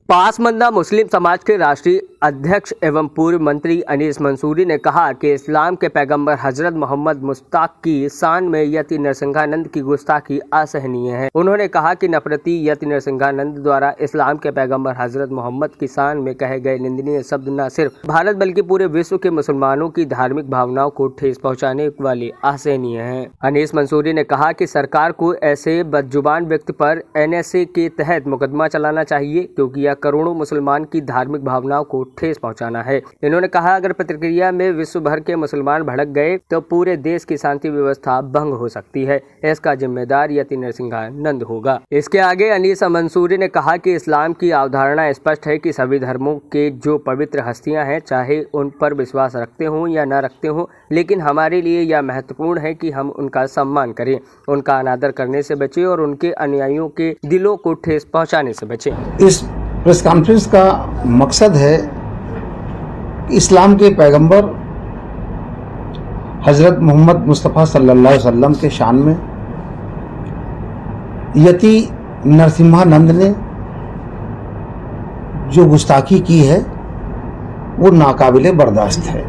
पासमंदा मुस्लिम समाज के राष्ट्रीय अध्यक्ष एवं पूर्व मंत्री अनीस मंसूरी ने कहा कि इस्लाम के पैगंबर हजरत मोहम्मद मुश्ताक की शान में यति नरसिंहानंद की गुस्ताखी असहनीय है। उन्होंने कहा कि नफरती यति नरसिंहानंद द्वारा इस्लाम के पैगंबर हजरत मोहम्मद की शान में कहे गए निंदनीय शब्द न सिर्फ भारत बल्कि पूरे विश्व के मुसलमानों की धार्मिक भावनाओं को ठेस पहुँचाने वाले असहनीय है। अनीस मंसूरी ने कहा कि सरकार को ऐसे बदजुबान व्यक्ति पर NSA के तहत मुकदमा चलाना चाहिए क्योंकि यह करोड़ों मुसलमान की धार्मिक भावनाओं को ठेस पहुंचाना है। इन्होंने कहा अगर प्रतिक्रिया में विश्व भर के मुसलमान भड़क गए तो पूरे देश की शांति व्यवस्था भंग हो सकती है। इसका जिम्मेदार यति नरसिंहानंद होगा। इसके आगे अनीस मंसूरी ने कहा कि इस्लाम की अवधारणा स्पष्ट है कि सभी धर्मों के जो पवित्र हस्तियां हैं चाहे उन पर विश्वास रखते हों या न रखते हों, लेकिन हमारे लिए यह महत्वपूर्ण है कि हम उनका सम्मान करें, उनका अनादर करने से बचें और उनके अनुयायियों के दिलों को ठेस पहुँचाने से बचें। इस प्रेस कॉन्फ्रेंस का मकसद है कि इस्लाम के पैगंबर हजरत मोहम्मद मुस्तफ़ा सल्लल्लाहु अलैहि वसल्लम के शान में यति नरसिम्हानंद ने जो गुस्ताखी की है वो नाकाबिले बर्दाश्त है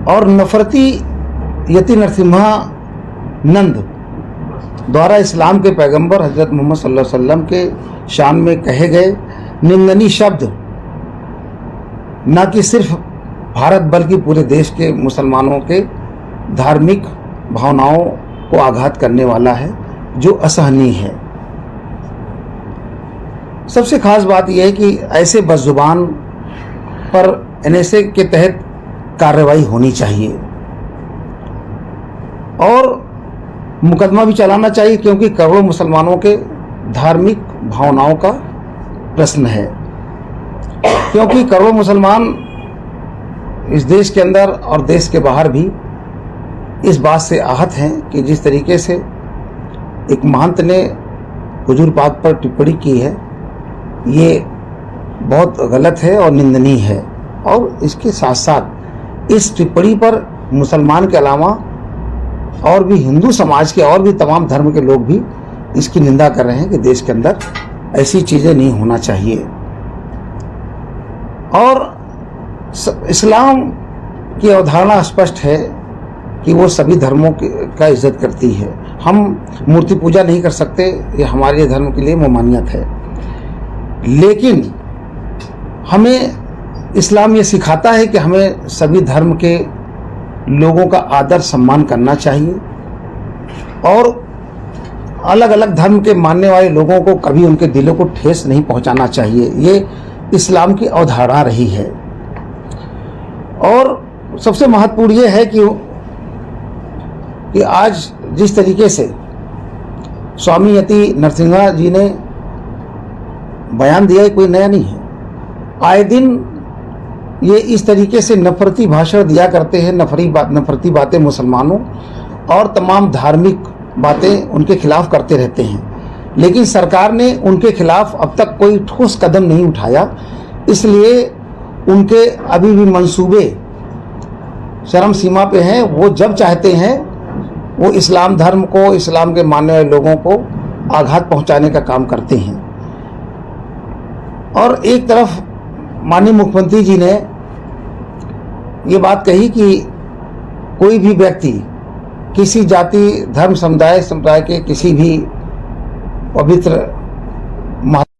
और नफरती यति नरसिम्हानंद द्वारा इस्लाम के पैगंबर हजरत मोहम्मद सल्लल्लाहु अलैहि वसल्लम के शान में कहे गए निंदनीय शब्द न कि सिर्फ भारत बल्कि पूरे देश के मुसलमानों के धार्मिक भावनाओं को आघात करने वाला है, जो असहनीय है। सबसे खास बात यह है कि ऐसे बदजुबान पर NSA के तहत कार्रवाई होनी चाहिए और मुकदमा भी चलाना चाहिए क्योंकि करोड़ों मुसलमानों के धार्मिक भावनाओं का प्रश्न है। क्योंकि करोड़ों मुसलमान इस देश के अंदर और देश के बाहर भी इस बात से आहत हैं कि जिस तरीके से एक महंत ने हुजूर पाक पर टिप्पणी की है ये बहुत गलत है और निंदनीय है। और इसके साथ साथ इस टिप्पणी पर मुसलमान के अलावा और भी हिंदू समाज के और भी तमाम धर्म के लोग भी इसकी निंदा कर रहे हैं कि देश के अंदर ऐसी चीज़ें नहीं होना चाहिए। और इस्लाम की अवधारणा स्पष्ट है कि वो सभी धर्मों का इज्जत करती है। हम मूर्ति पूजा नहीं कर सकते, ये हमारे धर्म के लिए ममानियत है, लेकिन हमें इस्लाम ये सिखाता है कि हमें सभी धर्म के लोगों का आदर सम्मान करना चाहिए और अलग अलग धर्म के मानने वाले लोगों को कभी उनके दिलों को ठेस नहीं पहुंचाना चाहिए। ये इस्लाम की अवधारणा रही है। और सबसे महत्वपूर्ण ये है कि आज जिस तरीके से स्वामी यति नरसिम्हा जी ने बयान दिया है कोई नया नहीं है। आए दिन ये इस तरीके से नफरती भाषण दिया करते हैं, नफरती बातें मुसलमानों और तमाम धार्मिक बातें उनके खिलाफ करते रहते हैं, लेकिन सरकार ने उनके खिलाफ अब तक कोई ठोस कदम नहीं उठाया। इसलिए उनके अभी भी मंसूबे चरम सीमा पे हैं। वो जब चाहते हैं वो इस्लाम धर्म को, इस्लाम के मानने वाले लोगों को आघात पहुंचाने का काम करते हैं। और एक तरफ माननीय मुख्यमंत्री जी ने ये बात कही कि कोई भी व्यक्ति किसी जाति धर्म संप्रदाय के किसी भी पवित्र